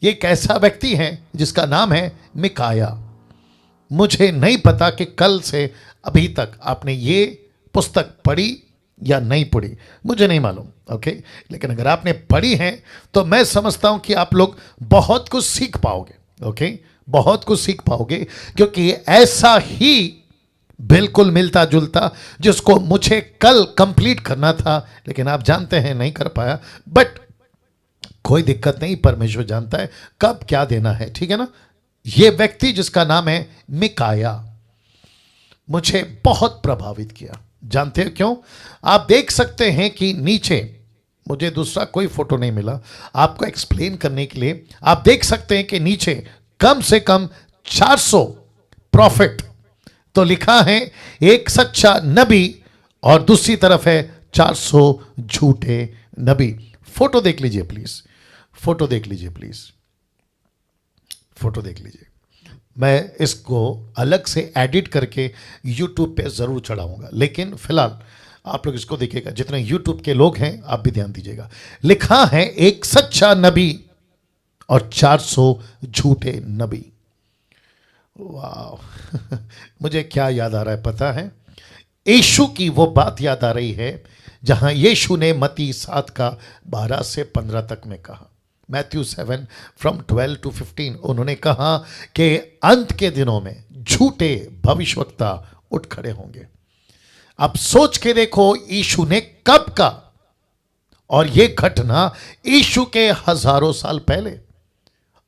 ये एक ऐसा व्यक्ति है जिसका नाम है मिकाया। मुझे नहीं पता कि कल से अभी तक आपने ये पुस्तक पढ़ी या नहीं पढ़ी, मुझे नहीं मालूम, ओके। लेकिन अगर आपने पढ़ी है तो मैं समझता हूं कि आप लोग बहुत कुछ सीख पाओगे, ओके, बहुत कुछ सीख पाओगे, क्योंकि ऐसा ही बिल्कुल मिलता जुलता जिसको मुझे कल कंप्लीट करना था, लेकिन आप जानते हैं नहीं कर पाया, बट कोई दिक्कत नहीं, परमेश्वर जानता है कब क्या देना है, ठीक है ना। यह व्यक्ति जिसका नाम है मिकाया मुझे बहुत प्रभावित किया। जानते हो क्यों? आप देख सकते हैं कि नीचे, मुझे दूसरा कोई फोटो नहीं मिला आपको एक्सप्लेन करने के लिए, आप देख सकते हैं कि नीचे कम से कम 400 प्रॉफिट तो लिखा है, एक सच्चा नबी और दूसरी तरफ है 400 झूठे नबी। फोटो देख लीजिए प्लीज, फोटो देख लीजिए प्लीज, फोटो देख लीजिए। मैं इसको अलग से एडिट करके YouTube पे ज़रूर चढ़ाऊंगा, लेकिन फिलहाल आप लोग इसको देखिएगा, जितने YouTube के लोग हैं आप भी ध्यान दीजिएगा। लिखा है एक सच्चा नबी और 400 झूठे नबी। वाह मुझे क्या याद आ रहा है पता है? यीशु की वो बात याद आ रही है जहां यीशु ने मत्ती 7 का 12 से 15 तक में कहा, मैथ्यू 7 from 12 to 15, उन्होंने कहा कि अंत के दिनों में झूठे भविष्यवक्ता उठ खड़े होंगे। अब सोच के देखो यीशु ने कब का, और यह घटना यीशु के हजारों साल पहले।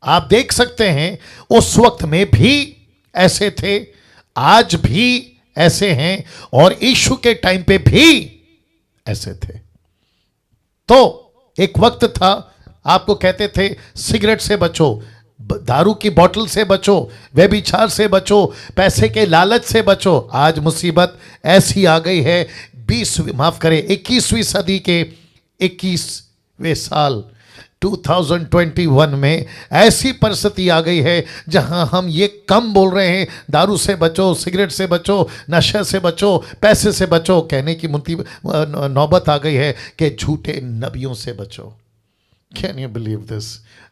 आप देख सकते हैं उस वक्त में भी ऐसे थे, आज भी ऐसे हैं, और यीशु के टाइम पे भी ऐसे थे। तो एक वक्त था आपको कहते थे सिगरेट से बचो, दारू की बोतल से बचो, व्यभिचार से बचो, पैसे के लालच से बचो। आज मुसीबत ऐसी आ गई है 21वीं सदी के 21वें साल 2021 में ऐसी परिस्थिति आ गई है जहां हम ये कम बोल रहे हैं, दारू से बचो, सिगरेट से बचो, नशे से बचो, पैसे से बचो, कहने की नौबत आ गई है कि झूठे नबियों से बचो। Can you believe this?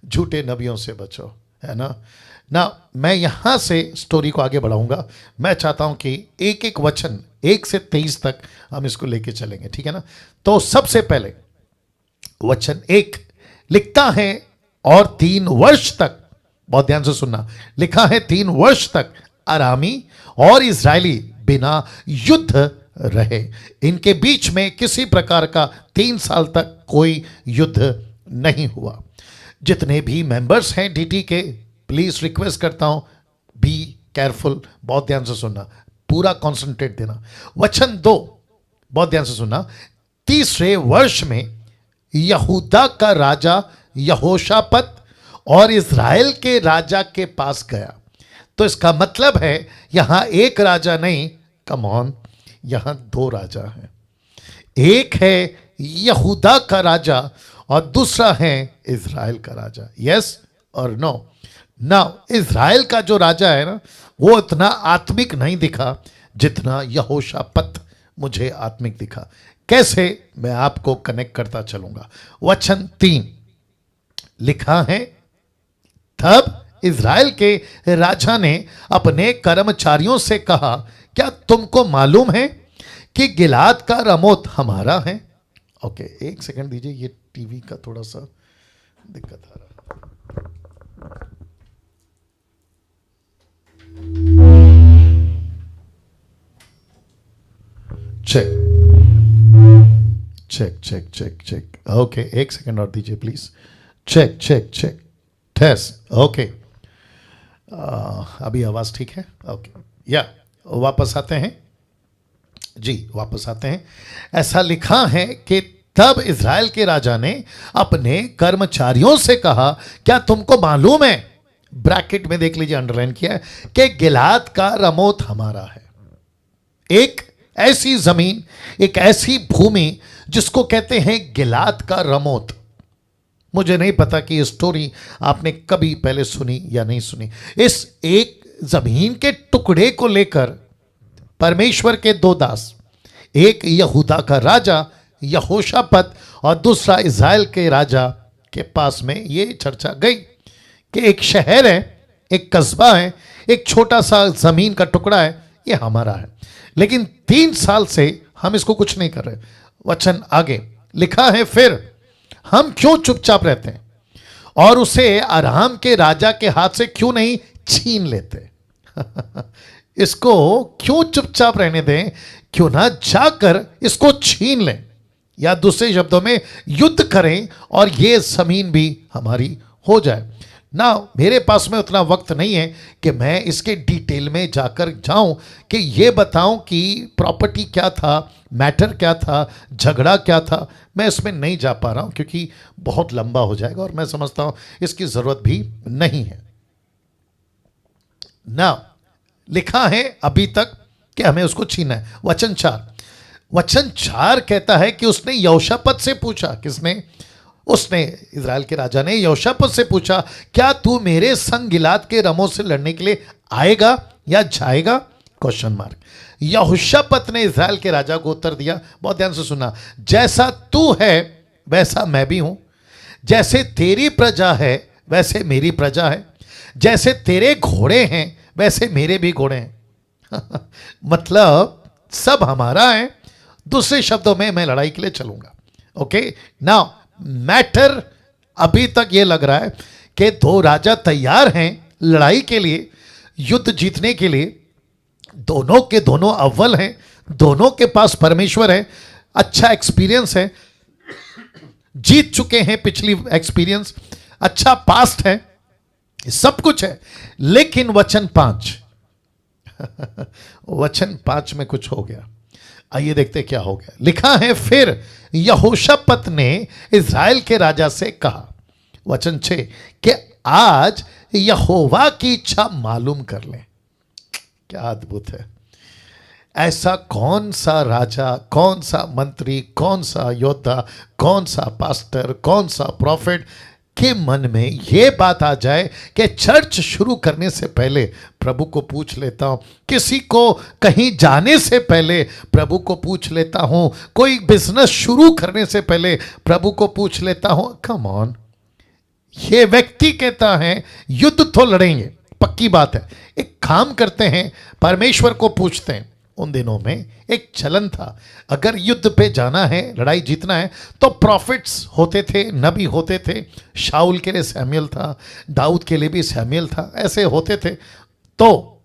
झूठे नबियों से बचो, है ना। मैं यहां से स्टोरी को आगे बढ़ाऊंगा। मैं चाहता हूं कि एक एक वचन 1 से 23 तक हम इसको लेके चलेंगे, ठीक है ना। तो सबसे पहले वचन 1 लिखता है, और 3 वर्ष तक, बहुत ध्यान से सुनना, लिखा है 3 वर्ष तक अरामी और इजरायली बिना युद्ध रहे। इनके बीच में किसी प्रकार का 3 साल तक कोई युद्ध नहीं हुआ। जितने भी मेंबर्स हैं डीटी के, प्लीज रिक्वेस्ट करता हूं, बी केयरफुल, बहुत ध्यान से सुनना, पूरा कॉन्सेंट्रेट देना। वचन 2 बहुत ध्यान से सुनना, 3रे वर्ष में यहूदा का राजा यहोशापत और इज़राइल के राजा के पास गया। तो इसका मतलब है यहां एक राजा नहीं, कम ऑन, यहां 2 राजा हैं। एक है यहूदा का राजा और दूसरा है इज़राइल का राजा। यस और नो? नाउ इज़राइल का जो राजा है ना, वो इतना आत्मिक नहीं दिखा जितना यहोशापत मुझे आत्मिक दिखा। कैसे? मैं आपको कनेक्ट करता चलूंगा। वचन 3 लिखा है, तब इज़राइल के राजा ने अपने कर्मचारियों से कहा, क्या तुमको मालूम है कि गिलाद का रमोत हमारा है? ओके, एक सेकंड दीजिए, ये टीवी का थोड़ा सा दिक्कत आ रहा है। Check check check check check, okay, एक सेकंड और दीजिए please. Check check check, test, okay. अभी आवाज ठीक है? ओके, या वापस आते हैं जी, वापस आते हैं। ऐसा लिखा है कि तब इज़राइल के राजा ने अपने कर्मचारियों से कहा, क्या तुमको मालूम है, ब्रैकेट में देख लीजिए, अंडरलाइन किया है, कि गिलाद का रमोत हमारा है। एक ऐसी जमीन, एक ऐसी भूमि जिसको कहते हैं गिलाद का रमोत। मुझे नहीं पता कि ये स्टोरी आपने कभी पहले सुनी या नहीं सुनी। इस एक जमीन के टुकड़े को लेकर परमेश्वर के 2 दास, एक यहूदा का राजा यहोशापत और दूसरा इज़राइल के राजा के पास में ये चर्चा गई कि एक शहर है, एक कस्बा है, एक छोटा सा जमीन का टुकड़ा है, ये हमारा है, लेकिन 3 साल से हम इसको कुछ नहीं कर रहे। वचन आगे लिखा है, फिर हम क्यों चुपचाप रहते हैं और उसे अराम के राजा के हाथ से क्यों नहीं छीन लेते? इसको क्यों चुपचाप रहने दें, क्यों ना जाकर इसको छीन लें, या दूसरे शब्दों में युद्ध करें और ये जमीन भी हमारी हो जाए ना। मेरे पास में उतना वक्त नहीं है कि मैं इसके डिटेल में जाकर जाऊं कि ये बताऊं कि प्रॉपर्टी क्या था, मैटर क्या था, झगड़ा क्या था। मैं इसमें नहीं जा पा रहा हूं क्योंकि बहुत लंबा हो जाएगा और मैं समझता हूं इसकी जरूरत भी नहीं है ना। लिखा है अभी तक कि हमें उसको छीना है। वचन 4 कहता है कि उसने यहोशापत से पूछा। किसने? उसने, इजराइल के राजा ने यहोशापत से पूछा, क्या तू मेरे संग गिलाद के रमों से लड़ने के लिए आएगा या जाएगा? Question mark. यहोशापत ने इजराइल के राजा को उत्तर दिया, बहुत ध्यान से सुना, जैसा तू है वैसा मैं भी हूं, जैसे तेरी प्रजा है वैसे मेरी प्रजा है, जैसे तेरे घोड़े हैं वैसे मेरे भी घोड़े हैं। मतलब सब हमारा है। दूसरे शब्दों में मैं लड़ाई के लिए चलूंगा। ओके, नाउ मैटर अभी तक यह लग रहा है कि 2 राजा तैयार हैं लड़ाई के लिए, युद्ध जीतने के लिए। दोनों के दोनों अव्वल हैं, दोनों के पास परमेश्वर है, अच्छा एक्सपीरियंस है, जीत चुके हैं, पिछली एक्सपीरियंस, अच्छा पास्ट है, सब कुछ है। लेकिन वचन 5 में कुछ हो गया। आइए देखते क्या हो गया। लिखा है, फिर यहोशापत ने इज़राइल के राजा से कहा, वचन 6, कि आज यहोवा की इच्छा मालूम कर लें। क्या अद्भुत है! ऐसा कौन सा राजा, कौन सा मंत्री, कौन सा योद्धा, कौन सा पास्टर, कौन सा प्रॉफिट के मन में यह बात आ जाए कि चर्च शुरू करने से पहले प्रभु को पूछ लेता हूं, किसी को कहीं जाने से पहले प्रभु को पूछ लेता हूं, कोई बिजनेस शुरू करने से पहले प्रभु को पूछ लेता हूं। कम ऑन, ये व्यक्ति कहता है युद्ध तो लड़ेंगे, पक्की बात है। एक काम करते हैं, परमेश्वर को पूछते हैं। उन दिनों में एक चलन था, अगर युद्ध पे जाना है, लड़ाई जीतना है, तो प्रॉफिट्स होते थे, नबी होते थे। शाऊल के लिए सैमुएल था, दाऊद के लिए भी सैमुएल था, ऐसे होते थे। तो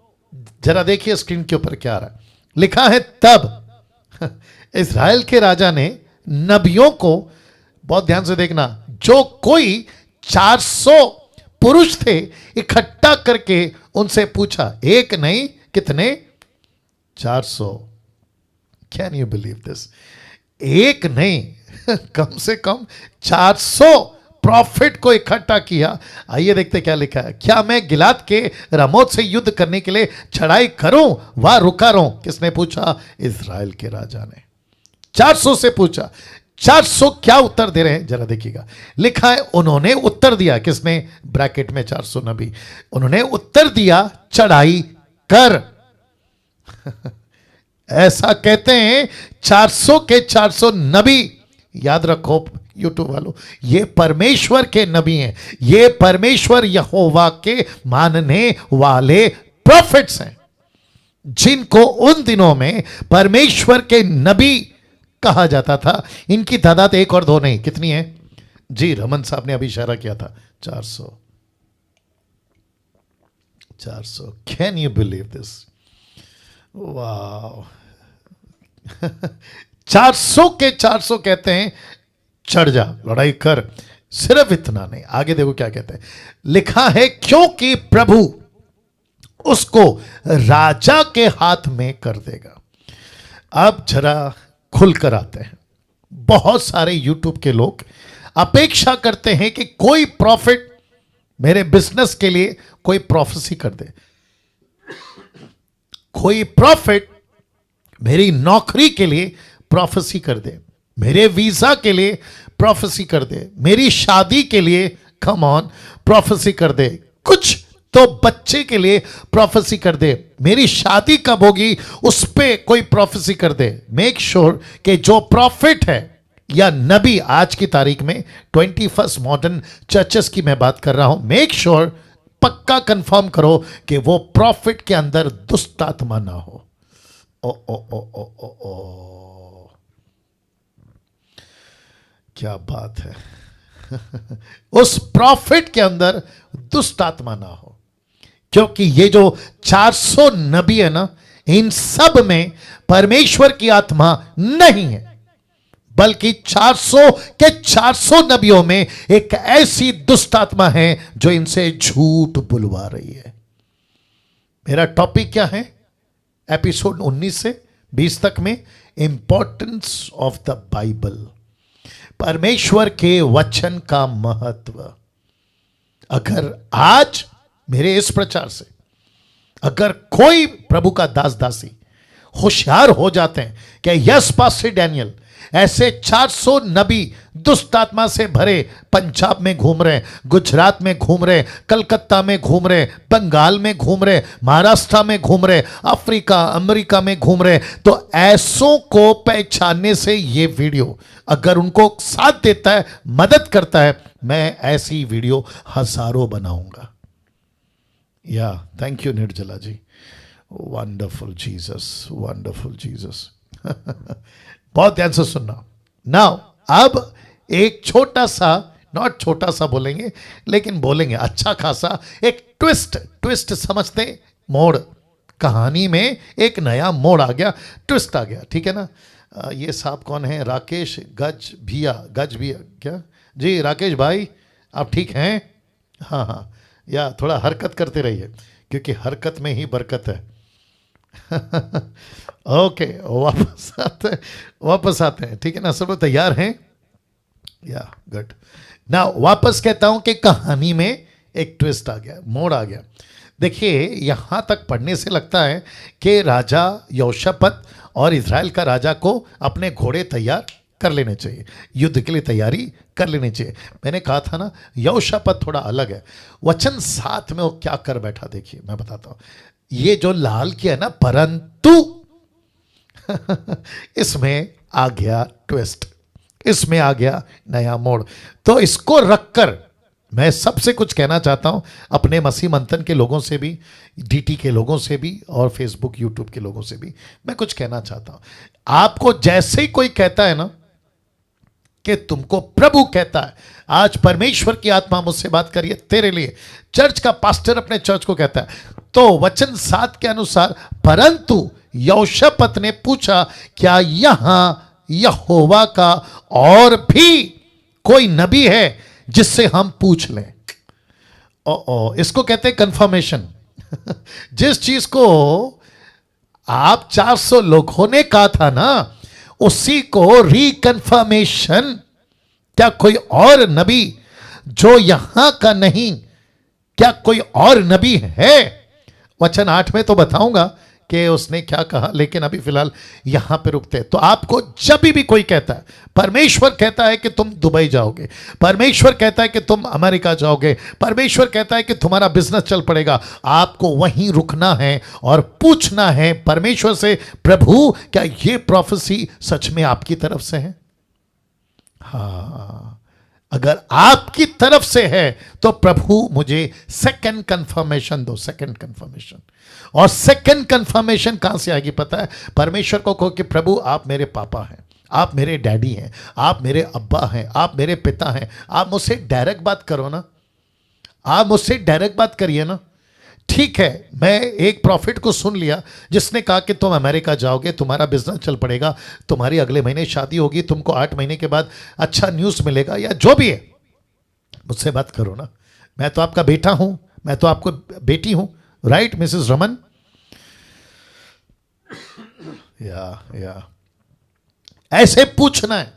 जरा देखिए स्क्रीन के ऊपर क्या आ रहा है। लिखा है, तब इज़राइल के राजा ने नबियों को, बहुत ध्यान से देखना, जो कोई 400 पुरुष थे, इकट्ठा करके उनसे पूछा। एक नहीं, कितने? 400। Can you believe this? एक नहीं, कम से कम 400 प्रॉफिट को इकट्ठा किया। आइए देखते क्या लिखा है। क्या मैं गिलाद के रमोत से युद्ध करने के लिए चढ़ाई करूं व रुका रहूं? किसने पूछा? इज़राइल के राजा ने 400 से पूछा। 400 क्या उत्तर दे रहे हैं जरा देखिएगा। लिखा है, उन्होंने उत्तर दिया। किसने? ब्रैकेट में 400 नबी। उन्होंने उत्तर दिया, चढ़ाई कर। ऐसा कहते हैं 400 के 400 नबी। याद रखो यूट्यूब वालों, ये परमेश्वर के नबी हैं, ये परमेश्वर यहोवा के मानने वाले प्रॉफिट्स हैं, जिनको उन दिनों में परमेश्वर के नबी कहा जाता था। इनकी तादाद 1 और 2 नहीं, कितनी है जी? रमन साहब ने अभी इशारा किया था, 400। Can you believe this? वाह! 400 के 400 कहते हैं चढ़ जा, लड़ाई कर। सिर्फ इतना नहीं, आगे देखो क्या कहते हैं। लिखा है, क्योंकि प्रभु उसको राजा के हाथ में कर देगा। अब जरा खुलकर आते हैं। बहुत सारे यूट्यूब के लोग अपेक्षा करते हैं कि कोई प्रॉफिट मेरे बिजनेस के लिए कोई प्रोफेसी कर दे, कोई प्रॉफिट मेरी नौकरी के लिए प्रोफेसी कर दे, मेरे वीजा के लिए प्रोफेसी कर दे, मेरी शादी के लिए कम ऑन प्रोफेसी कर दे, कुछ तो बच्चे के लिए प्रोफेसी कर दे, मेरी शादी कब होगी उस पे कोई प्रोफेसी कर दे। मेक श्योर कि जो प्रॉफिट है या नबी, आज की तारीख में 21st मॉडर्न चर्चेस की मैं बात कर रहा हूं, मेक श्योर, पक्का कंफर्म करो कि वो प्रॉफिट के अंदर दुष्ट आत्मा ना हो। ओ ओ ओ ओ ओ ओ, क्या बात है। उस प्रॉफिट के अंदर दुष्ट आत्मा ना हो, क्योंकि ये जो 400 नबी है ना, इन सब में परमेश्वर की आत्मा नहीं है, बल्कि 400 के 400 नबियों में एक ऐसी दुष्ट आत्मा है जो इनसे झूठ बुलवा रही है। मेरा टॉपिक क्या है एपिसोड 19 से 20 तक में? इंपॉर्टेंस ऑफ द बाइबल, परमेश्वर के वचन का महत्व। अगर आज मेरे इस प्रचार से अगर कोई प्रभु का दास दासी होशियार हो जाते हैं कि यस पास्टर डैनियल, ऐसे 400 नबी दुष्ट आत्मा से भरे पंजाब में घूम रहे, गुजरात में घूम रहे, कलकत्ता में घूम रहे, बंगाल में घूम रहे, महाराष्ट्र में घूम रहे, अफ्रीका अमेरिका में घूम रहे, तो ऐसों को पहचानने से ये वीडियो अगर उनको साथ देता है, मदद करता है, मैं ऐसी वीडियो हजारों बनाऊंगा। या थैंक यू निर्जला जी, वंडरफुल जीसस, वंडरफुल जीसस। बहुत ध्यान से सुनना। नाउ अब एक छोटा सा, नॉट छोटा सा बोलेंगे, लेकिन बोलेंगे अच्छा खासा, एक ट्विस्ट समझते, मोड़, कहानी में एक नया मोड़ आ गया, ट्विस्ट आ गया, ठीक है ना। ये साहब कौन है? राकेश गज भैया क्या जी? राकेश भाई आप ठीक हैं? हाँ हाँ, या थोड़ा हरकत करते रहिए, क्योंकि हरकत में ही बरकत है। ओके, वापस आते हैं, ठीक है ना। सब लोग तैयार हैं? या गुड। ना वापस कहता हूं कि कहानी में एक ट्विस्ट आ गया, मोड़ आ गया। देखिए, यहां तक पढ़ने से लगता है कि राजा यहोशापात और इज़राइल का राजा को अपने घोड़े तैयार कर लेने चाहिए, युद्ध के लिए तैयारी कर लेनी चाहिए। मैंने कहा था ना, यहोशापात थोड़ा अलग है। वचन 7 में वो क्या कर बैठा, देखिए मैं बताता हूं। ये जो लाल किया ना, परंतु इसमें आ गया ट्विस्ट, इसमें आ गया नया मोड़। तो इसको रखकर मैं सबसे कुछ कहना चाहता हूं, अपने मसीह मंथन के लोगों से भी, डीटी के लोगों से भी, और फेसबुक यूट्यूब के लोगों से भी मैं कुछ कहना चाहता हूं। आपको जैसे ही कोई कहता है ना कि तुमको प्रभु कहता है, आज परमेश्वर की आत्मा मुझसे बात करिए तेरे लिए, चर्च का पास्टर अपने चर्च को कहता है, तो वचन 7 के अनुसार, परंतु यहोशापात ने पूछा, क्या यहां यहोवा का और भी कोई नबी है जिससे हम पूछ लें? इसको कहते हैं कंफर्मेशन। जिस चीज को आप 400 लोगों ने कहा था ना, उसी को रिकन्फर्मेशन। क्या कोई और नबी जो यहां का नहीं, क्या कोई और नबी है? वचन 8 में तो बताऊंगा कि उसने क्या कहा, लेकिन अभी फिलहाल यहां पे रुकते हैं। तो आपको जब भी कोई कहता है, परमेश्वर कहता है कि तुम दुबई जाओगे, परमेश्वर कहता है कि तुम अमेरिका जाओगे, परमेश्वर कहता है कि तुम्हारा बिजनेस चल पड़ेगा, आपको वहीं रुकना है और पूछना है परमेश्वर से, प्रभु क्या ये प्रोफेसी सच में आपकी तरफ से है? हाँ, अगर आपकी तरफ से है तो प्रभु मुझे सेकंड कंफर्मेशन दो, सेकंड कंफर्मेशन। और सेकंड कंफर्मेशन कहां से आएगी पता है? परमेश्वर को कहो कि प्रभु आप मेरे पापा हैं, आप मेरे डैडी हैं, आप मेरे अब्बा हैं, आप मेरे पिता हैं, आप मुझसे डायरेक्ट बात करो ना, आप मुझसे डायरेक्ट बात करिए ना। ठीक है, मैं एक प्रॉफिट को सुन लिया जिसने कहा कि तुम अमेरिका जाओगे, तुम्हारा बिजनेस चल पड़ेगा, तुम्हारी अगले महीने शादी होगी, तुमको 8 महीने के बाद अच्छा न्यूज़ मिलेगा, या जो भी है, मुझसे बात करो ना। मैं तो आपका बेटा हूं, मैं तो आपको बेटी हूं, राइट मिसेस रमन? या ऐसे पूछना है।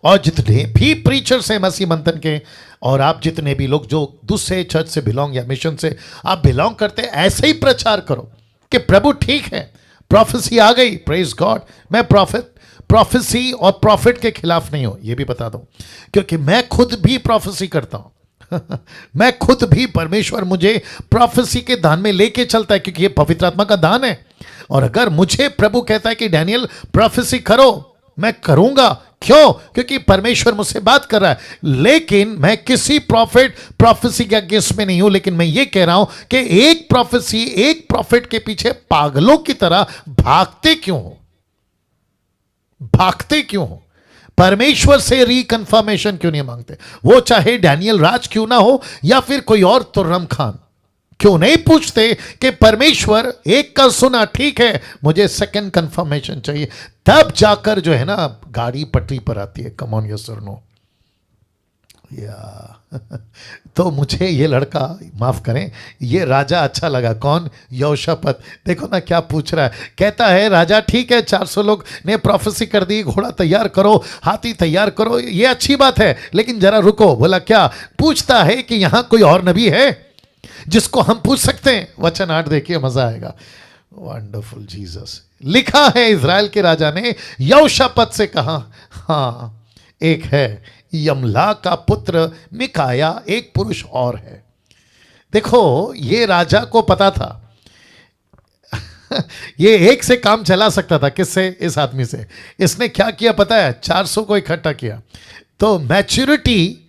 और जितने भी प्रीचर्स हैं मसीह मंथन के, और आप जितने भी लोग जो दूसरे चर्च से बिलोंग या मिशन से आप बिलोंग करते हैं, ऐसे ही प्रचार करो कि प्रभु ठीक है, प्रोफेसी आ गई, प्रेज गॉड। मैं प्रोफेसी और प्रॉफिट के खिलाफ नहीं हूं, ये भी बता दूं, क्योंकि मैं खुद भी प्रोफेसी करता हूं। मैं खुद भी, परमेश्वर मुझे प्रोफेसी के दान में लेके चलता है, क्योंकि ये पवित्र आत्मा का दान है। और अगर मुझे प्रभु कहता है कि डैनियल प्रोफेसी करो, मैं करूंगा। क्यों? क्योंकि परमेश्वर मुझसे बात कर रहा है। लेकिन मैं किसी प्रॉफिट प्रोफेसी के अगेंस्ट में नहीं हूं, लेकिन मैं ये कह रहा हूं कि एक प्रोफेसी, एक प्रॉफिट के पीछे पागलों की तरह भागते क्यों हो? भागते क्यों हो? परमेश्वर से रिकंफर्मेशन क्यों नहीं मांगते? वो चाहे डैनियल राज क्यों ना हो या फिर कोई और तुर्रम खान, क्यों नहीं पूछते कि परमेश्वर एक का सुना, ठीक है, मुझे सेकंड कंफर्मेशन चाहिए। तब जाकर जो है ना गाड़ी पटरी पर आती है। कम ऑन, यस और नो। या तो मुझे ये लड़का, माफ करें, ये राजा अच्छा लगा। कौन? यहोशापात। देखो ना क्या पूछ रहा है। कहता है राजा ठीक है, 400 लोग ने प्रोफेसी कर दी, घोड़ा तैयार करो, हाथी तैयार करो, ये अच्छी बात है, लेकिन जरा रुको। बोला क्या? पूछता है कि यहां कोई और नबी है जिसको हम पूछ सकते हैं? वचन 8 देखिए, मजा आएगा। Wonderful Jesus. लिखा है इजराइल के राजा ने यहोशापात से कहा, हाँ एक है, यमला का पुत्र मिकाया, एक पुरुष और है। देखो ये राजा को पता था ये एक से काम चला सकता था। किससे? इस आदमी से। इसने क्या किया पता है? 400 को इकट्ठा किया। तो मैच्योरिटी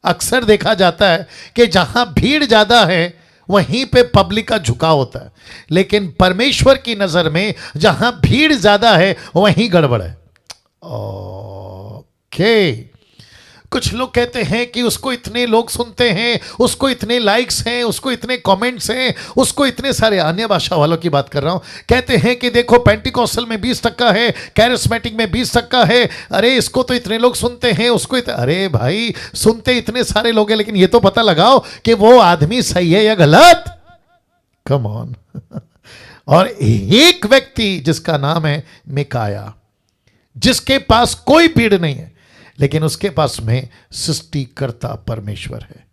अक्सर देखा जाता है कि जहां भीड़ ज्यादा है वहीं पे पब्लिक का झुकाव होता है, लेकिन परमेश्वर की नजर में जहां भीड़ ज्यादा है वहीं गड़बड़ है। ओके। कुछ लोग कहते हैं कि उसको इतने लोग सुनते हैं, उसको इतने लाइक्स हैं, उसको इतने कमेंट्स हैं, उसको इतने सारे, अन्य भाषा वालों की बात कर रहा हूं, कहते हैं कि देखो पेंटिकॉस्टल में 20% है, कैरिस्मेटिक में 20% है, अरे इसको तो इतने लोग सुनते हैं, उसको अरे भाई सुनते इतने सारे लोग हैं, लेकिन ये तो पता लगाओ कि वो आदमी सही है या गलत। Come on. और एक व्यक्ति जिसका नाम है मिकाया, जिसके पास कोई भीड़ नहीं है, लेकिन उसके पास में सृष्टिकर्ता परमेश्वर है।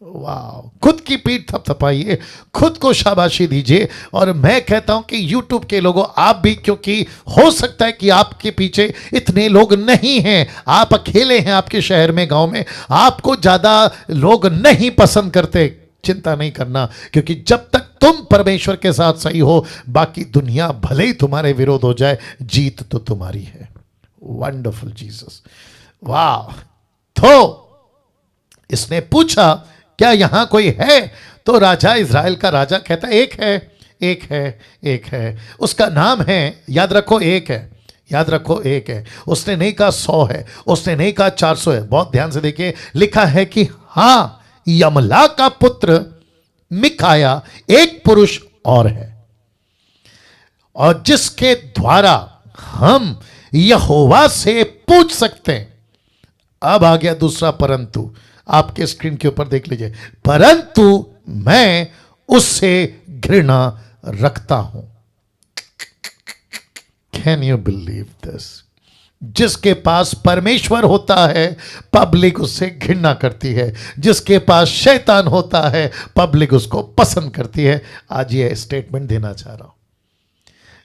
वाह! खुद की पीठ थपथपाइए, खुद को शाबाशी दीजिए। और मैं कहता हूं कि YouTube के लोगों, आप भी, क्योंकि हो सकता है कि आपके पीछे इतने लोग नहीं हैं, आप अकेले हैं आपके शहर में, गांव में, आपको ज्यादा लोग नहीं पसंद करते। चिंता नहीं करना, क्योंकि जब तक तुम परमेश्वर के साथ सही हो, बाकी दुनिया भले ही तुम्हारे विरोध हो जाए, जीत तो तुम्हारी है। Wonderful Jesus. वाह! तो इसने पूछा क्या यहां कोई है? तो राजा, इजराइल का राजा कहता है एक है, एक है, एक है। उसका नाम है, याद रखो, एक है, याद रखो, एक है। उसने नहीं कहा 100 है, उसने नहीं कहा 400 है। बहुत ध्यान से देखिए, लिखा है कि हां, यमला का पुत्र मिकाया, एक पुरुष और है, और जिसके द्वारा हम यहोवा से पूछ सकते हैं। अब आ गया दूसरा परंतु, आपके स्क्रीन के ऊपर देख लीजिए। परंतु मैं उससे घृणा रखता हूं। Can you believe this? जिसके पास परमेश्वर होता है, पब्लिक उससे घृणा करती है। जिसके पास शैतान होता है, पब्लिक उसको पसंद करती है। आज ये स्टेटमेंट देना चाह रहा हूं।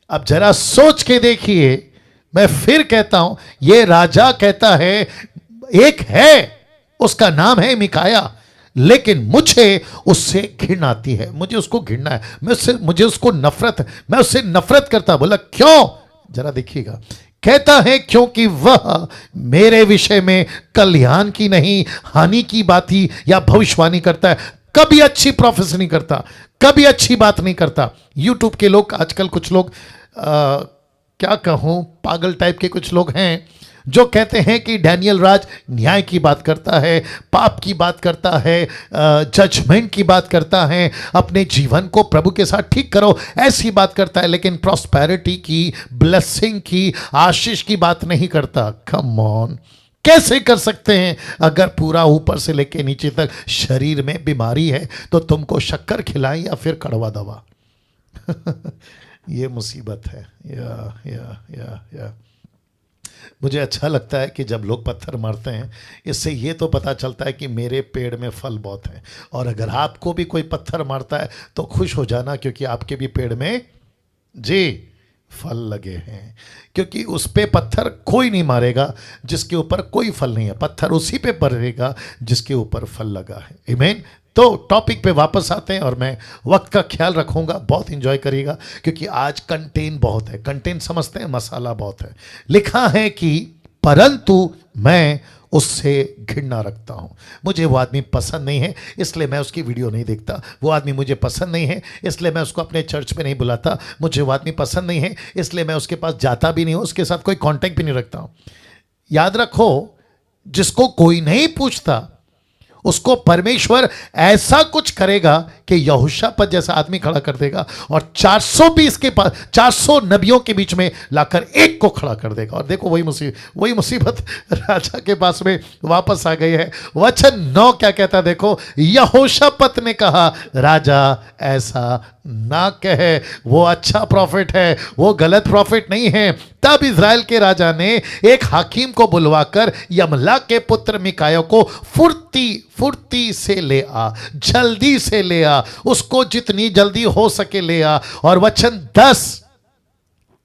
अब जरा सोच के देखिए, मैं फिर कहता हूं, ये राजा कहता है एक है, उसका नाम है मिकाया, लेकिन मुझे उससे घृणा आती है, मुझे उसको घृणा है, मुझे उसको नफरत है, मैं उससे नफरत करता। बोला क्यों? जरा देखिएगा। कहता है क्योंकि वह मेरे विषय में कल्याण की नहीं, हानि की बात ही या भविष्यवाणी करता है। कभी अच्छी प्रोफेसी नहीं करता, कभी अच्छी बात नहीं करता। यूट्यूब के लोग आजकल, कुछ लोग क्या कहूं, पागल टाइप के कुछ लोग हैं जो कहते हैं कि डैनियल राज न्याय की बात करता है, पाप की बात करता है, जजमेंट की बात करता है, अपने जीवन को प्रभु के साथ ठीक करो, ऐसी बात करता है, लेकिन प्रॉस्पेरिटी की, ब्लेसिंग की, आशीष की बात नहीं करता। कम ऑन, कैसे कर सकते हैं? अगर पूरा ऊपर से लेके नीचे तक शरीर में बीमारी है तो तुमको शक्कर खिलाएं या फिर कड़वा दवा? ये मुसीबत है। या मुझे अच्छा लगता है कि जब लोग पत्थर मारते हैं, इससे ये तो पता चलता है कि मेरे पेड़ में फल बहुत है। और अगर आपको भी कोई पत्थर मारता है तो खुश हो जाना, क्योंकि आपके भी पेड़ में जी फल लगे हैं। क्योंकि उस पे पत्थर कोई नहीं मारेगा जिसके ऊपर कोई फल नहीं है, पत्थर उसी पे पड़ेगा जिसके ऊपर फल लगा है। आमीन। तो टॉपिक पे वापस आते हैं और मैं वक्त का ख्याल रखूंगा, बहुत इंजॉय करिएगा क्योंकि आज कंटेंट बहुत है। कंटेंट समझते हैं, मसाला बहुत है। लिखा है कि परंतु मैं उससे घृणा रखता हूं। मुझे वो आदमी पसंद नहीं है, इसलिए मैं उसकी वीडियो नहीं देखता। वो आदमी मुझे पसंद नहीं है, इसलिए मैं उसको अपने चर्च पे नहीं बुलाता। मुझे वो आदमी पसंद नहीं है, इसलिए मैं उसके पास जाता भी नहीं हूं, उसके साथ कोई कांटेक्ट भी नहीं रखता हूं। याद रखो, जिसको कोई नहीं पूछता उसको परमेश्वर ऐसा कुछ करेगा कि यहोशापात जैसा आदमी खड़ा कर देगा और 420 के पास 400 नबियों के बीच में लाकर एक को खड़ा कर देगा। और देखो वही मुसीबत राजा के पास में वापस आ गई है। वचन 9 क्या कहता, देखो, यहोशापात ने कहा, राजा ऐसा ना कहे, वो अच्छा प्रॉफिट है, वो गलत प्रॉफिट नहीं है। तब इज़राइल के राजा ने एक हाकिम को बुलवाकर यमला के पुत्र मिकाया को फुर्ती से ले आ, जल्दी से ले आ, उसको जितनी जल्दी हो सके ले आ। और वचन 10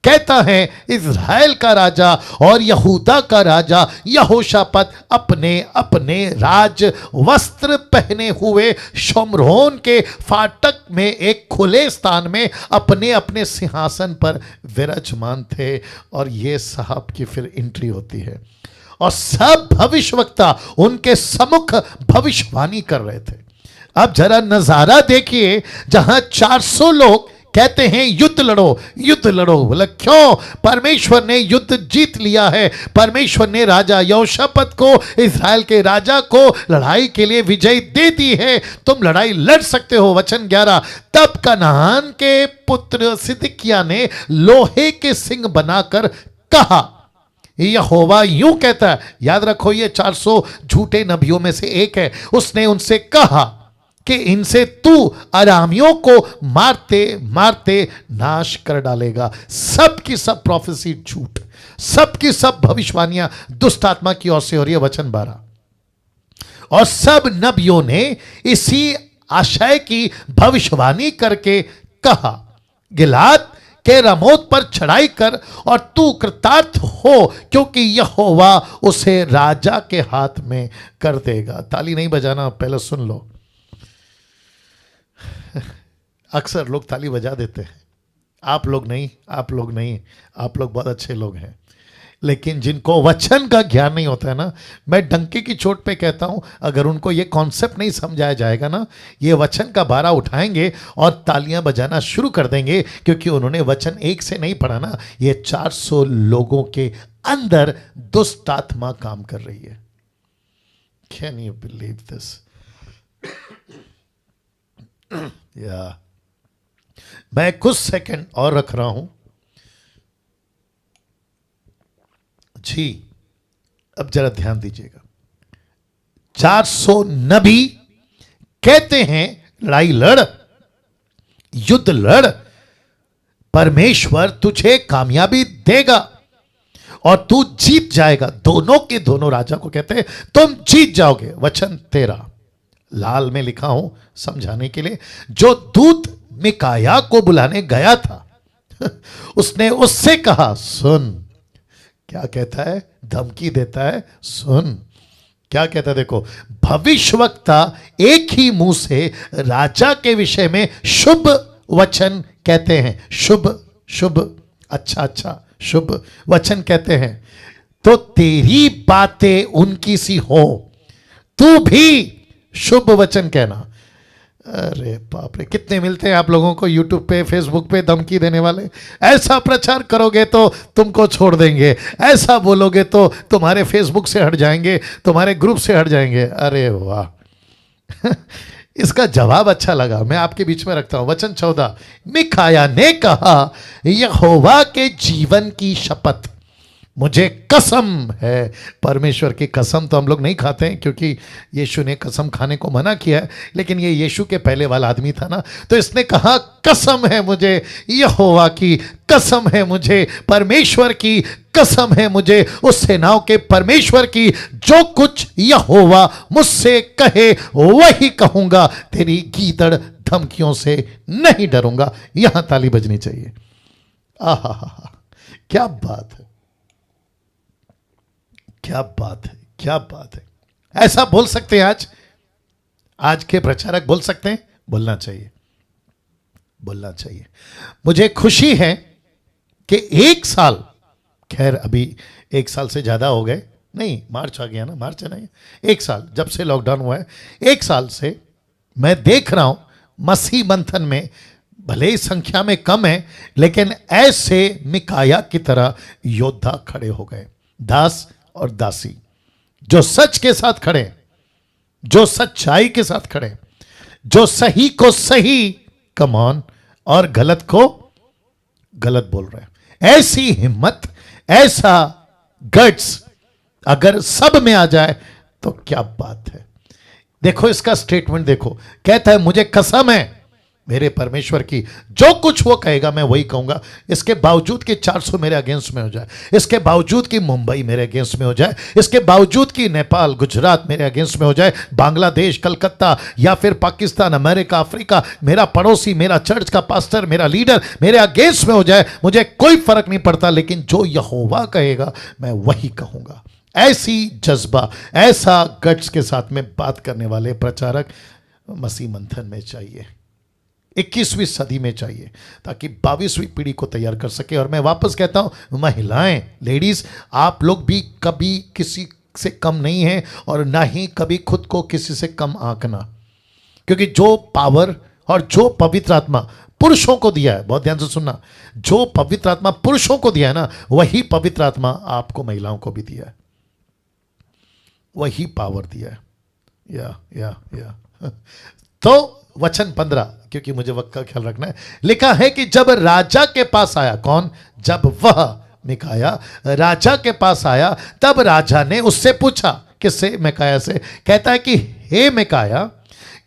कहता है, इज़राइल का राजा और यहूदा का राजा यहोशापात अपने अपने राज वस्त्र पहने हुए शोम्रोन के फाटक में एक खुले स्थान में अपने अपने सिंहासन पर विराजमान थे। और ये साहब की फिर एंट्री होती है और सब भविष्यवक्ता उनके सम्मुख भविष्यवाणी कर रहे थे। अब जरा नजारा देखिए, जहां 400 लोग कहते हैं युद्ध लड़ो, युद्ध लड़ो। बोला क्यों? परमेश्वर ने युद्ध जीत लिया है। परमेश्वर ने राजा यहोशापात को, इज़राइल के राजा को लड़ाई के लिए विजय दे दी है, तुम लड़ाई लड़ सकते हो। वचन 11, तब कनान के पुत्र सिदकिय्याह ने लोहे के सिंह बनाकर कहा, यहोवा यूं कहता है। याद रखो, ये 400 झूठे नबियों में से एक है। उसने उनसे कहा कि इनसे तू अरामियों को मारते मारते नाश कर डालेगा। सब की सब प्रोफेसी झूठ, सब की सब भविष्यवाणियां दुष्ट आत्मा की ओर से हो रही है। वचन 12, और सब नबियों ने इसी आशय की भविष्यवाणी करके कहा, गिलाद के रमोत पर चढ़ाई कर और तू कृतार्थ हो, क्योंकि यहोवा उसे राजा के हाथ में कर देगा। ताली नहीं बजाना, पहले सुन लो। अक्सर लोग ताली बजा देते हैं, आप लोग नहीं, आप लोग नहीं, आप लोग बहुत अच्छे लोग हैं। लेकिन जिनको वचन का ज्ञान नहीं होता है ना, मैं डंके की चोट पे कहता हूं, अगर उनको ये कॉन्सेप्ट नहीं समझाया जाएगा ना, ये वचन का बारा उठाएंगे और तालियां बजाना शुरू कर देंगे, क्योंकि उन्होंने वचन एक से नहीं पढ़ा ना। ये 400 लोगों के अंदर दुष्ट आत्मा काम कर रही है। Can you believe this? या मैं कुछ सेकंड और रख रहा हूं जी। अब जरा ध्यान दीजिएगा, 400 नबी कहते हैं लड़ाई लड़, युद्ध लड़, परमेश्वर तुझे कामयाबी देगा और तू जीत जाएगा। दोनों के दोनों राजा को कहते हैं तुम जीत जाओगे। वचन 13 लाल में लिखा हूं समझाने के लिए। जो दूत मिकाया को बुलाने गया था उसने उससे कहा, सुन। क्या कहता है? धमकी देता है। सुन क्या कहता है, देखो, भविष्यवक्ता एक ही मुंह से राजा के विषय में शुभ वचन कहते हैं। शुभ शुभ, अच्छा अच्छा, शुभ वचन कहते हैं। तो तेरी बातें उनकी सी हो, तू भी शुभ वचन कहना। अरे बाप रे, कितने मिलते हैं आप लोगों को यूट्यूब पे, फेसबुक पे धमकी देने वाले। ऐसा प्रचार करोगे तो तुमको छोड़ देंगे, ऐसा बोलोगे तो तुम्हारे फेसबुक से हट जाएंगे, तुम्हारे ग्रुप से हट जाएंगे। अरे वाह इसका जवाब अच्छा लगा, मैं आपके बीच में रखता हूं। वचन 14, मिकाया ने कहा, यहोवा के जीवन की शपथ, मुझे कसम है। परमेश्वर की कसम तो हम लोग नहीं खाते हैं, क्योंकि यीशु ने कसम खाने को मना किया है, लेकिन ये यीशु के पहले वाला आदमी था ना, तो इसने कहा कसम है मुझे, यहोवा की कसम है मुझे, परमेश्वर की कसम है मुझे, उस सेनाओं के परमेश्वर की, जो कुछ यहोवा मुझसे कहे वही कहूंगा, तेरी गीदड़ धमकियों से नहीं डरूंगा। यहां ताली बजनी चाहिए। आहा, क्या बात है, क्या बात है, क्या बात है। ऐसा बोल सकते हैं आज, आज के प्रचारक बोल सकते हैं, बोलना चाहिए, बोलना चाहिए। मुझे खुशी है कि 1 साल, खैर अभी 1 साल से ज़्यादा हो गए, नहीं मार्च आ गया ना, मार्च है नहीं, 1 साल जब से लॉकडाउन हुआ है, 1 साल से मैं देख रहा हूं मसीह मंथन में भले ही संख्या में कम है, लेकिन ऐसे मिकाया की तरह योद्धा खड़े हो गए, दास और दासी, जो सच के साथ खड़े, जो सच्चाई के साथ खड़े, जो सही को सही कम ऑन और गलत को गलत बोल रहे हैं। ऐसी हिम्मत, ऐसा गट्स अगर सब में आ जाए तो क्या बात है। देखो इसका स्टेटमेंट देखो, कहता है मुझे कसम है मेरे परमेश्वर की, जो कुछ वो कहेगा मैं वही कहूंगा। इसके बावजूद कि 400 मेरे अगेंस्ट में हो जाए, इसके बावजूद कि मुंबई मेरे अगेंस्ट में हो जाए, इसके बावजूद कि नेपाल गुजरात मेरे अगेंस्ट में हो जाए, बांग्लादेश कलकत्ता या फिर पाकिस्तान अमेरिका अफ्रीका, मेरा पड़ोसी, मेरा चर्च का पास्टर, मेरा लीडर मेरे अगेंस्ट में हो जाए, मुझे कोई फर्क नहीं पड़ता, लेकिन जो यहोवा कहेगा मैं वही कहूंगा। ऐसी जज्बा, ऐसा गट्स के साथ में बात करने वाले प्रचारक मसीह मंथन में चाहिए, 21वीं सदी में चाहिए, ताकि 22वीं पीढ़ी को तैयार कर सके। और मैं वापस कहता हूं, महिलाएं, लेडीज, आप लोग भी कभी किसी से कम नहीं हैं और ना ही कभी खुद को किसी से कम आंकना, क्योंकि जो पावर और जो पवित्र आत्मा पुरुषों को दिया है, बहुत ध्यान से सुनना, जो पवित्र आत्मा पुरुषों को दिया है ना, वही पवित्र आत्मा आपको महिलाओं को भी दिया है, वही पावर दिया है। या तो वचन 15, क्योंकि मुझे वक्त का ख्याल रखना है, लिखा है कि जब राजा के पास आया, कौन? जब वह मिकाया राजा के पास आया, तब राजा ने उससे पूछा, किससे? मिकाया से। कहता है कि हे मिकाया,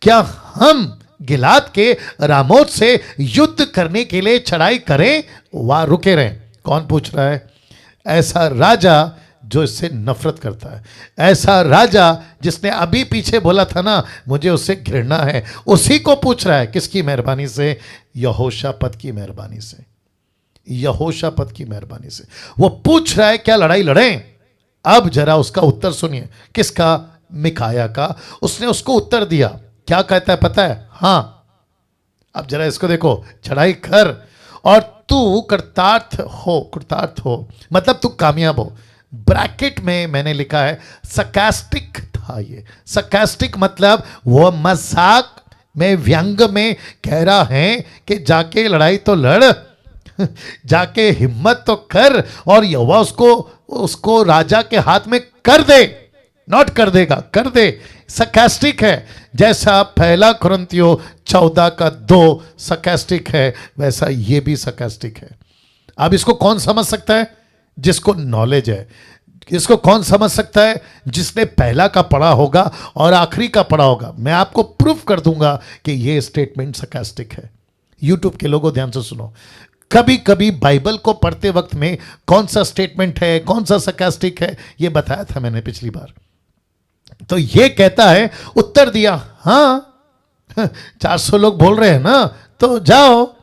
क्या हम गिलाद के रामोत से युद्ध करने के लिए चढ़ाई करें वा रुके रहें? कौन पूछ रहा है? ऐसा राजा जो इससे नफरत करता है, ऐसा राजा जिसने अभी पीछे बोला था ना मुझे उससे घृणा है, उसी को पूछ रहा है। किसकी मेहरबानी से? यहोशापत की मेहरबानी से, यहोशापत की मेहरबानी से वो पूछ रहा है क्या लड़ाई लड़ें? अब जरा उसका उत्तर सुनिए। किसका? मिकाया का। उसने उसको उत्तर दिया, क्या कहता है पता है? हाँ, अब जरा इसको देखो, चढ़ाई कर और तू कृतार्थ हो, मतलब तू कामयाब हो। ब्रैकेट में मैंने लिखा है सरकास्टिक था, ये सरकास्टिक मतलब वो मजाक में, व्यंग में कह रहा है कि जाके लड़ाई तो लड़, जाके हिम्मत तो कर, और यहोवा उसको राजा के हाथ में कर दे, नॉट कर देगा, कर दे। सरकास्टिक है, जैसा पहला कुरिन्थियों 14:2 सरकास्टिक है, वैसा ये भी सरकास्टिक है। अब इसको कौन समझ सकता है? जिसको नॉलेज है। इसको कौन समझ सकता है? जिसने पहला का पढ़ा होगा और आखिरी का पढ़ा होगा। मैं आपको प्रूफ कर दूंगा कि यह स्टेटमेंट सरकास्टिक है। यूट्यूब के लोगों ध्यान से सुनो, कभी कभी बाइबल को पढ़ते वक्त में कौन सा स्टेटमेंट है, कौन सा सरकास्टिक है, यह बताया था मैंने पिछली बार। तो यह कहता है, उत्तर दिया, हाँ 400 लोग बोल रहे हैं ना, तो जाओ,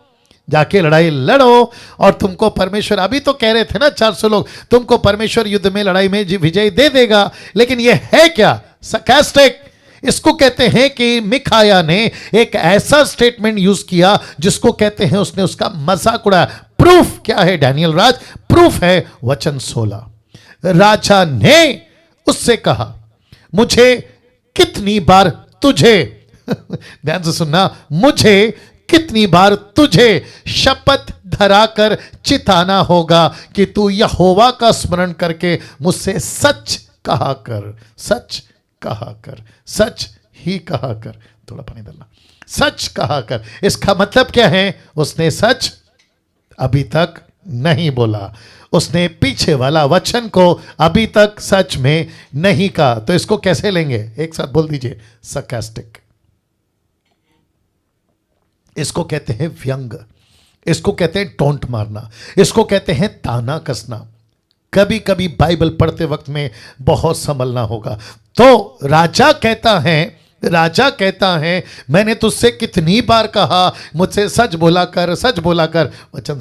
जाके लड़ाई लड़ो, और तुमको परमेश्वर, अभी तो कह रहे थे ना 400 लोग, तुमको परमेश्वर युद्ध में, लड़ाई में विजय दे देगा। लेकिन यह है क्या? सरकास्टिक। इसको कहते हैं कि मिकाया ने एक ऐसा स्टेटमेंट यूज किया जिसको कहते हैं उसने उसका मजाक उड़ाया। प्रूफ क्या है डैनियल राज? प्रूफ है वचन 16। राजा ने उससे कहा, मुझे कितनी बार तुझे ध्यान से सुनना, मुझे कितनी बार तुझे शपथ धराकर चिताना होगा कि तू यहोवा का स्मरण करके मुझसे सच कहा कर, सच कहा कर, सच ही कहा कर। थोड़ा पानी डालना। सच कहा कर, इसका मतलब क्या है? उसने सच अभी तक नहीं बोला, उसने पीछे वाला वचन को अभी तक सच में नहीं कहा। तो इसको कैसे लेंगे? एक साथ बोल दीजिए, सरकास्टिक। इसको कहते हैं व्यंग, इसको कहते हैं टोंट मारना, इसको कहते हैं ताना कसना। कभी कभी बाइबल पढ़ते वक्त में बहुत संभलना होगा। तो राजा कहता है मैंने तुझसे कितनी बार कहा मुझसे सच बोला कर, सच बोला कर। वचन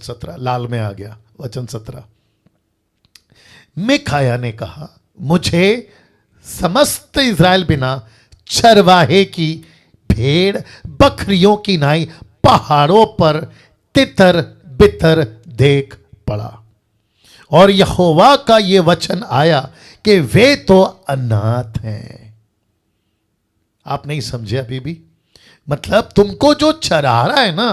17 लाल में आ गया। वचन 17, मिकाया ने कहा, मुझे समस्त इज़राइल बिना चरवाहे की भेड़ बकरियों की नाई पहाड़ों पर तितर बितर देख पड़ा। और यहोवा का ये वचन आया कि वे तो अनाथ हैं। आप नहीं समझे अभी भी? मतलब तुमको जो चरा रहा है ना,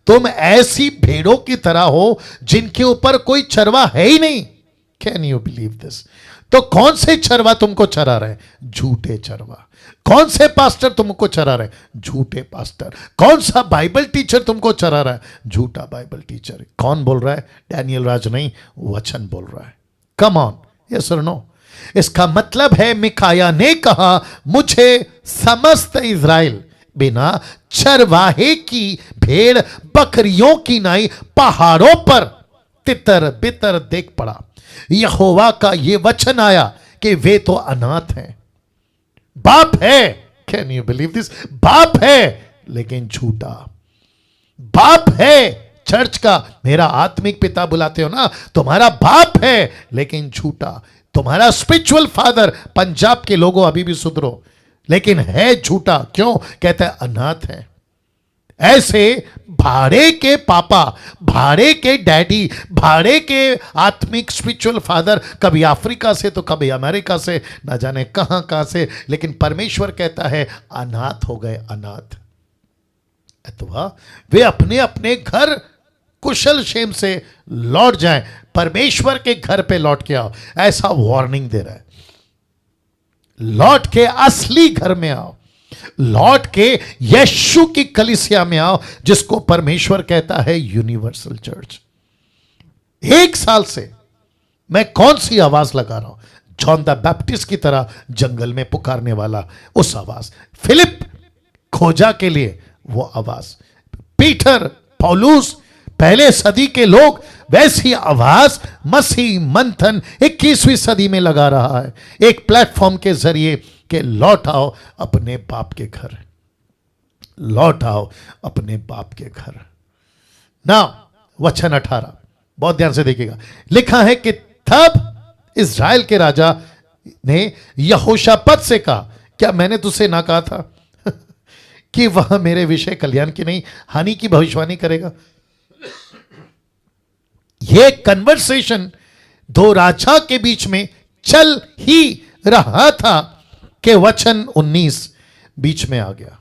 तुम ऐसी भेड़ों की तरह हो जिनके ऊपर कोई चरवा है ही नहीं। Can you believe this? तो कौन से चरवा तुमको चरा रहे? झूठे चरवा। कौन से पास्टर तुमको चरा रहे? झूठे पास्टर। कौन सा बाइबल टीचर तुमको चरा रहा है? झूठा बाइबल टीचर। कौन बोल रहा है? डैनियल राज नहीं, वचन बोल रहा है। कम ऑन, यस और नो? इसका मतलब है मिकाया ने कहा, मुझे समस्त इज़राइल बिना चरवाहे की भेड़ बकरियों की नाई पहाड़ों पर तितर बितर देख पड़ा। यहोवा का यह वचन आया कि वे तो अनाथ हैं। बाप है, कैन यू बिलीव दिस? बाप है लेकिन झूठा। बाप है चर्च का, मेरा आत्मिक पिता बुलाते हो ना, तुम्हारा बाप है लेकिन झूठा। तुम्हारा स्पिरिचुअल फादर, पंजाब के लोगों अभी भी सुधरो, लेकिन है झूठा। क्यों? कहता है अनाथ है। ऐसे भाड़े के पापा, भाड़े के डैडी, भाड़े के आत्मिक स्पिरिचुअल फादर, कभी अफ्रीका से तो कभी अमेरिका से, ना जाने कहां से, लेकिन परमेश्वर कहता है अनाथ हो गए, अनाथ। अथवा वे अपने अपने घर कुशल क्षेम से लौट जाएं, परमेश्वर के घर पे लौट के आओ, ऐसा वार्निंग दे रहा है। लौट के असली घर में आओ, लौट के यीशु की कलीसिया में आओ, जिसको परमेश्वर कहता है यूनिवर्सल चर्च। 1 साल से मैं कौन सी आवाज लगा रहा हूं? जॉन द बैप्टिस्ट की तरह जंगल में पुकारने वाला उस आवाज, फिलिप खोजा के लिए वो आवाज, पीटर, पौलुस, पहले सदी के लोग, वैसी आवाज मसीह मंथन 21वीं सदी में लगा रहा है, एक प्लेटफॉर्म के जरिए कि लौट आओ अपने बाप के घर, लौट आओ अपने बाप के घर। ना वचन 18 बहुत ध्यान से देखिएगा, लिखा है कि तब इज़राइल के राजा ने यहोशापत से कहा, क्या मैंने तुझसे ना कहा था कि वह मेरे विषय कल्याण की नहीं हानि की भविष्यवाणी करेगा? यह कन्वर्सेशन 2 राजा के बीच में चल ही रहा था कि वचन 19 बीच में आ गया।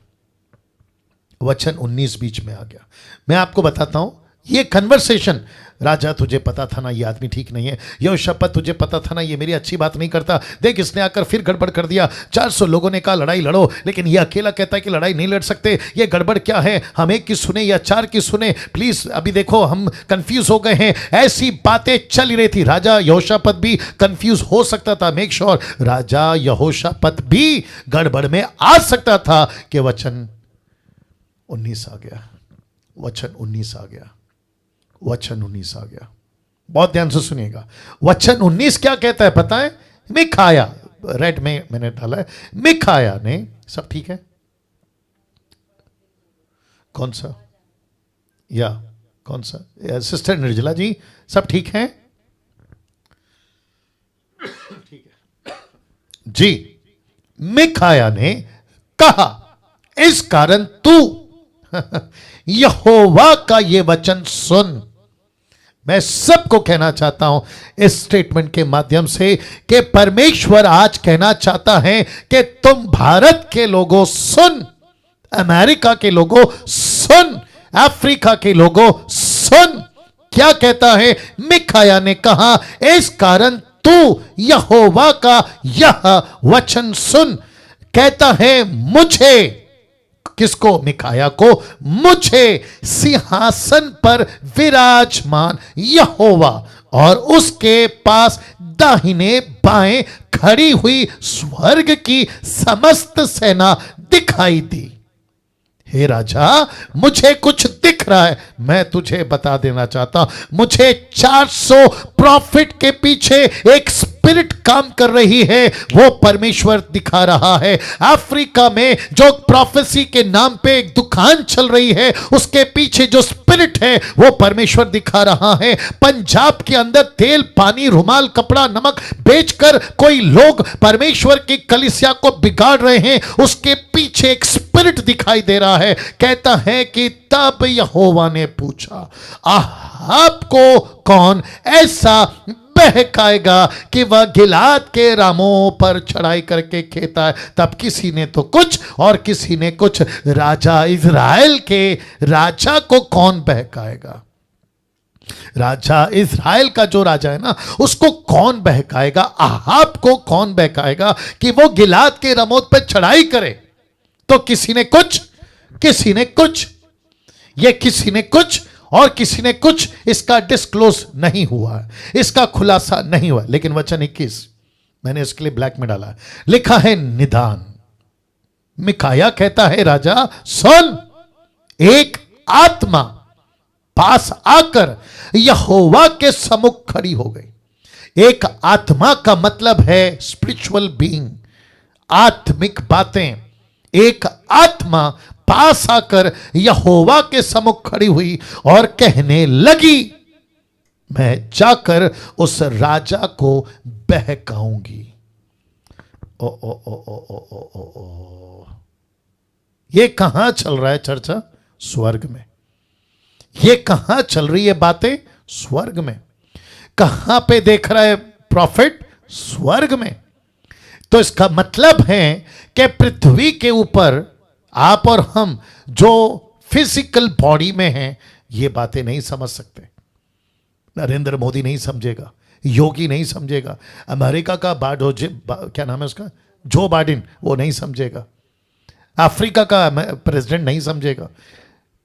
वचन 19 बीच में आ गया। मैं आपको बताता हूं, यह कन्वर्सेशन, राजा तुझे पता था ना ये आदमी ठीक नहीं है, यहोशापत तुझे पता था ना ये मेरी अच्छी बात नहीं करता, देख इसने आकर फिर गड़बड़ कर दिया, 400 लोगों ने कहा लड़ाई लड़ो, लेकिन ये अकेला कहता है कि लड़ाई नहीं लड़ सकते, ये गड़बड़ क्या है, हम 1 की सुने या 4 की सुने, प्लीज अभी देखो हम कंफ्यूज हो गए हैं। ऐसी बातें चल ही रही थी। राजा यहोशापत भी कंफ्यूज हो सकता था। मेक श्योर राजा यहोशापत भी गड़बड़ में आ सकता था कि वचन 19 आ गया, वचन 19 आ गया, वचन 19 आ गया। बहुत ध्यान से सुनिएगा, वचन 19 क्या कहता है पता है? मिकाया, रेड में मैंने डाला है, मिकाया ने, सब ठीक है? कौन सा? या कौन सा? सिस्टर निर्जला जी, सब ठीक है? ठीक है जी। मिकाया ने कहा, इस कारण तू यहोवा का ये वचन सुन। मैं सबको कहना चाहता हूं इस स्टेटमेंट के माध्यम से कि परमेश्वर आज कहना चाहता है कि तुम भारत के लोगों सुन, अमेरिका के लोगों सुन, अफ्रीका के लोगों सुन। क्या कहता है? मिकाया ने कहा, इस कारण तू यहोवा का यह वचन सुन। कहता है मुझे, किसको? मिकाया को, मुझे सिंहासन पर विराजमान यहोवा और उसके पास दाहिने बाएं खड़ी हुई स्वर्ग की समस्त सेना दिखाई दी। हे राजा, मुझे कुछ दिख रहा है, मैं तुझे बता देना चाहता हूं। मुझे 400 प्रॉफिट के पीछे एक स्पिरिट काम कर रही है वो परमेश्वर दिखा रहा है। अफ्रीका में जो प्रोफेसी के नाम पे एक दुकान चल रही है उसके पीछे जो स्पिरिट है वो परमेश्वर दिखा रहा है। पंजाब के अंदर तेल, पानी, रुमाल, कपड़ा, नमक बेचकर कोई लोग परमेश्वर की कलीसिया को बिगाड़ रहे हैं, उसके पीछे एक स्पिरिट दिखाई दे रहा है। कहता है कि तब यहोवा ने पूछा, अहाब को कौन ऐसा बहकाएगा कि वह गिलाद के रामों पर चढ़ाई करके खेता है। तब किसी ने तो कुछ और किसी ने कुछ, राजा इज़राइल के राजा को कौन बहकाएगा? राजा इज़राइल का जो राजा है ना, उसको कौन बहकाएगा? अहाब को कौन बहकाएगा कि वो गिलाद के रामों पर चढ़ाई करे? तो किसी ने कुछ, किसी ने कुछ, ये किसी ने कुछ और किसी ने कुछ, इसका डिस्क्लोज नहीं हुआ है, इसका खुलासा नहीं हुआ। लेकिन वचन 21 मैंने इसके लिए ब्लैक में डाला है, लिखा है निदान। मिकाया कहता है, राजा सुन, एक आत्मा पास आकर यहोवा के सम्मुख खड़ी हो गई। एक आत्मा का मतलब है स्पिरिचुअल बीइंग, आत्मिक बातें। एक आत्मा पास आकर यहोवा के सम्मुख खड़ी हुई और कहने लगी, मैं जाकर उस राजा को बहकाऊंगी। ओ ओ ओ ओ ओ ओ ओ ओ, ये कहां चल रहा है चर्चा? स्वर्ग में। ये कहां चल रही है बातें? स्वर्ग में। कहां पे देख रहा है प्रॉफिट? स्वर्ग में। तो इसका मतलब है कि पृथ्वी के ऊपर आप और हम जो फिजिकल बॉडी में हैं, ये बातें नहीं समझ सकते। नरेंद्र मोदी नहीं समझेगा, योगी नहीं समझेगा, अमेरिका का क्या नाम है उसका, जो बाइडेन, वो नहीं समझेगा, अफ्रीका का प्रेसिडेंट नहीं समझेगा,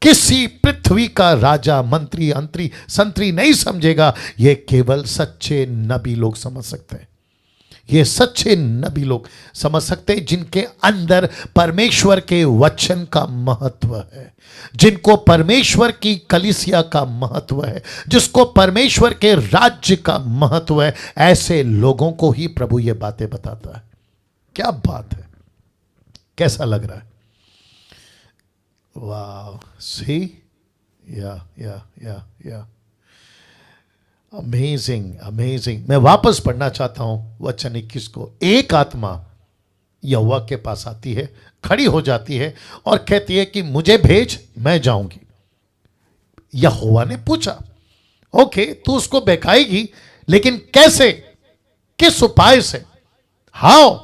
किसी पृथ्वी का राजा, मंत्री, अंतरी, संतरी नहीं समझेगा। ये केवल सच्चे नबी लोग समझ सकते हैं। ये सच्चे नबी लोग समझ सकते हैं, जिनके अंदर परमेश्वर के वचन का महत्व है, जिनको परमेश्वर की कलीसिया का महत्व है, जिसको परमेश्वर के राज्य का महत्व है। ऐसे लोगों को ही प्रभु ये बातें बताता है। क्या बात है, कैसा लग रहा है? वाह, सी, या अमेजिंग, अमेजिंग। मैं वापस पढ़ना चाहता हूं वचन 21 को। एक आत्मा यहोवा के पास आती है, खड़ी हो जाती है और कहती है कि मुझे भेज, मैं जाऊंगी। यहोवा ने पूछा, ओके, तू उसको बहकाएगी, लेकिन कैसे, किस उपाय से, हाउ?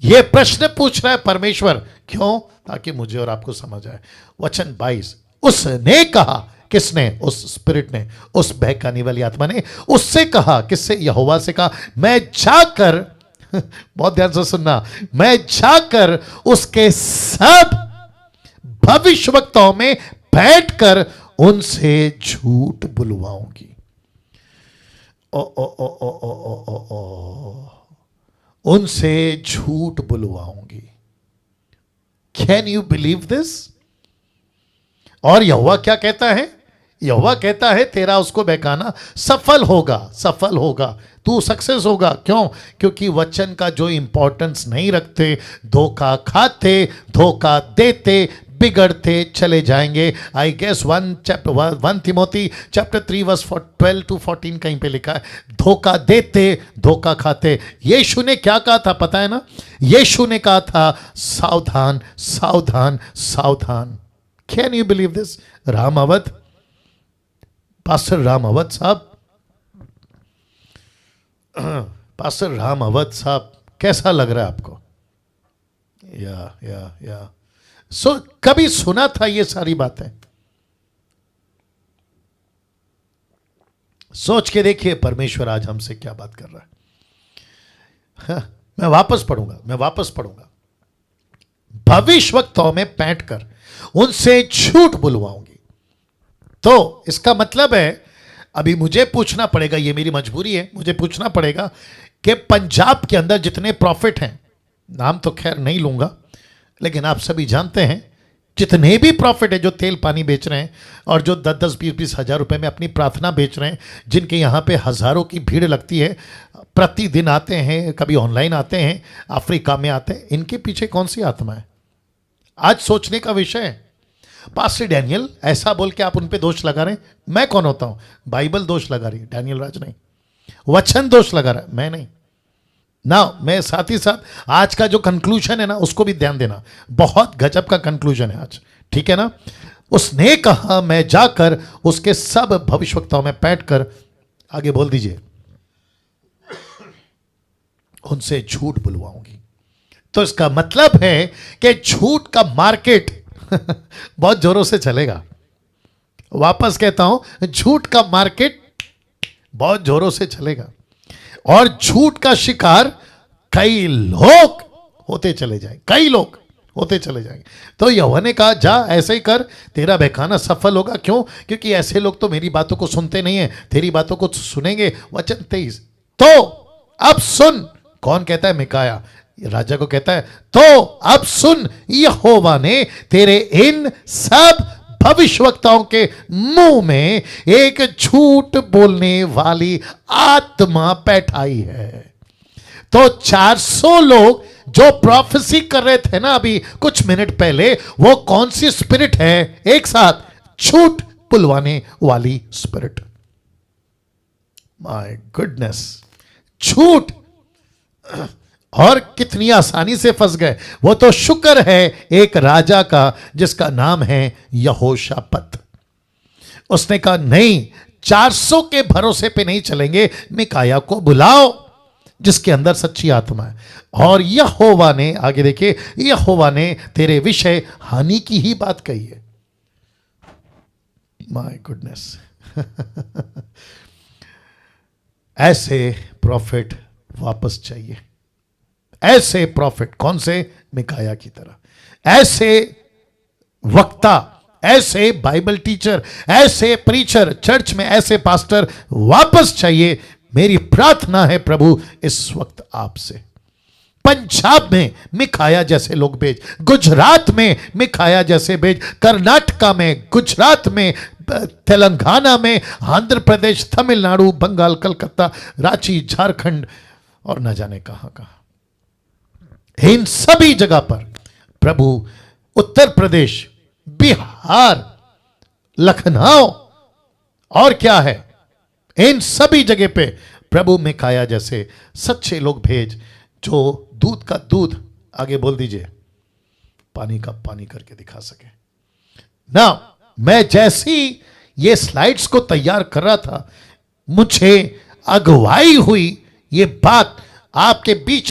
यह प्रश्न पूछ रहा है परमेश्वर। क्यों? ताकि मुझे और आपको समझ आए। वचन 22, उसने कहा, किसने? उस स्पिरिट ने, उस बहकाने वाली आत्मा ने उससे कहा। किससे? यहोवा से कहा, मैं जाकर बहुत ध्यान से सुनना, मैं जाकर उसके सब भविष्यवक्ताओं में बैठकर उनसे झूठ बुलवाऊंगी। ओ ओ ओ ओ ओ ओ ओ ओ, उनसे झूठ बुलवाऊंगी। Can you believe this? और यहोवा क्या कहता है? यहोवा कहता है तेरा उसको बहकाना सफल होगा, सफल होगा, तू सक्सेस होगा। क्यों? क्योंकि वचन का जो इंपॉर्टेंस नहीं रखते, धोखा खाते, धोखा देते, बिगड़ते चले जाएंगे। I guess 1 Timothy chapter 3 verse 12 to 14 कहीं पे लिखा है, धोखा देते, धोखा खाते। यीशु ने क्या कहा था पता है ना? यीशु ने कहा था सावधान, सावधान, सावधान। Can you believe this? Ram Awadh, pastor Ram Awadh साहब, पास्टर राम अवध साहब, कैसा लग रहा है आपको? या कभी सुना था ये सारी बातें? सोच के देखिए परमेश्वर आज हमसे क्या बात कर रहा है। हाँ, मैं वापस पढ़ूंगा। भविष्यवक्ताओं में बैठकर उनसे झूठ बुलवाऊंगी। तो इसका मतलब है, अभी मुझे पूछना पड़ेगा, ये मेरी मजबूरी है, मुझे पूछना पड़ेगा कि पंजाब के अंदर जितने प्रॉफिट हैं, नाम तो खैर नहीं लूंगा, लेकिन आप सभी जानते हैं जितने भी प्रॉफिट है जो तेल पानी बेच रहे हैं और जो 10-10 20-20 हजार रुपए में अपनी प्रार्थना बेच रहे हैं, जिनके यहाँ पे हजारों की भीड़ लगती है, प्रतिदिन आते हैं, कभी ऑनलाइन आते हैं, अफ्रीका में आते हैं, इनके पीछे कौन सी आत्मा है? आज सोचने का विषय है। पास्टर डैनियल ऐसा बोल के आप उन पे दोष लगा रहे हैं। मैं कौन होता हूं? बाइबल दोष लगा रही है, डैनियल राज नहीं। वचन दोष लगा रहा है, मैं नहीं ना। मैं साथ ही साथ आज का जो कंक्लूजन है ना, उसको भी ध्यान देना, बहुत गजब का कंक्लूजन है आज, ठीक है ना। उसने कहा मैं जाकर उसके सब भविष्यवक्ताओं में बैठकर, आगे बोल दीजिए, उनसे झूठ बुलवाऊंगी। तो इसका मतलब है कि झूठ का मार्केट बहुत जोरों से चलेगा। वापस कहता हूं, झूठ का मार्केट बहुत जोरों से चलेगा और झूठ का शिकार कई लोग होते चले जाएंगे, कई लोग होते चले जाएंगे। तो यहोवा ने कहा जा ऐसे ही कर, तेरा बहकाना सफल होगा। क्यों? क्योंकि ऐसे लोग तो मेरी बातों को सुनते नहीं है, तेरी बातों को सुनेंगे। वचन 23, तो अब सुन। कौन कहता है? मिकाया राजा को कहता है, तो अब सुन, यहोवा ने तेरे इन सब भविष्यवक्ताओं के मुंह में एक झूठ बोलने वाली आत्मा बैठाई है। तो 400 लोग जो प्रोफेसी कर रहे थे ना अभी कुछ मिनट पहले, वो कौन सी स्पिरिट है? एक साथ, झूठ बुलवाने वाली स्पिरिट। माय गुडनेस, झूठ। और कितनी आसानी से फंस गए। वो तो शुक्र है एक राजा का जिसका नाम है यहोशापत। उसने कहा नहीं, 400 के भरोसे पे नहीं चलेंगे, मिकाया को बुलाओ जिसके अंदर सच्ची आत्मा है। और यहोवा ने, आगे देखिए, यहोवा ने तेरे विषय हानि की ही बात कही है। माय गुडनेस ऐसे प्रॉफिट वापस चाहिए। ऐसे प्रॉफिट, कौन से? मिकाया की तरह। ऐसे वक्ता, ऐसे बाइबल टीचर, ऐसे प्रीचर, चर्च में ऐसे पास्टर वापस चाहिए। मेरी प्रार्थना है प्रभु इस वक्त आपसे। पंजाब में मिकाया जैसे लोग भेज, गुजरात में मिकाया जैसे भेज, कर्नाटका में, गुजरात में, तेलंगाना में, आंध्र प्रदेश, तमिलनाडु, बंगाल, कलकत्ता, रांची, झारखंड और न जाने कहां कहां। इन सभी जगह पर प्रभु, उत्तर प्रदेश, बिहार, लखनऊ और क्या है, इन सभी जगह पे प्रभु मिकाया जैसे सच्चे लोग भेज, जो दूध का दूध, आगे बोल दीजिए, पानी का पानी करके दिखा सके ना। मैं जैसी ये स्लाइड्स को तैयार कर रहा था, मुझे अगुवाई हुई ये बात आपके बीच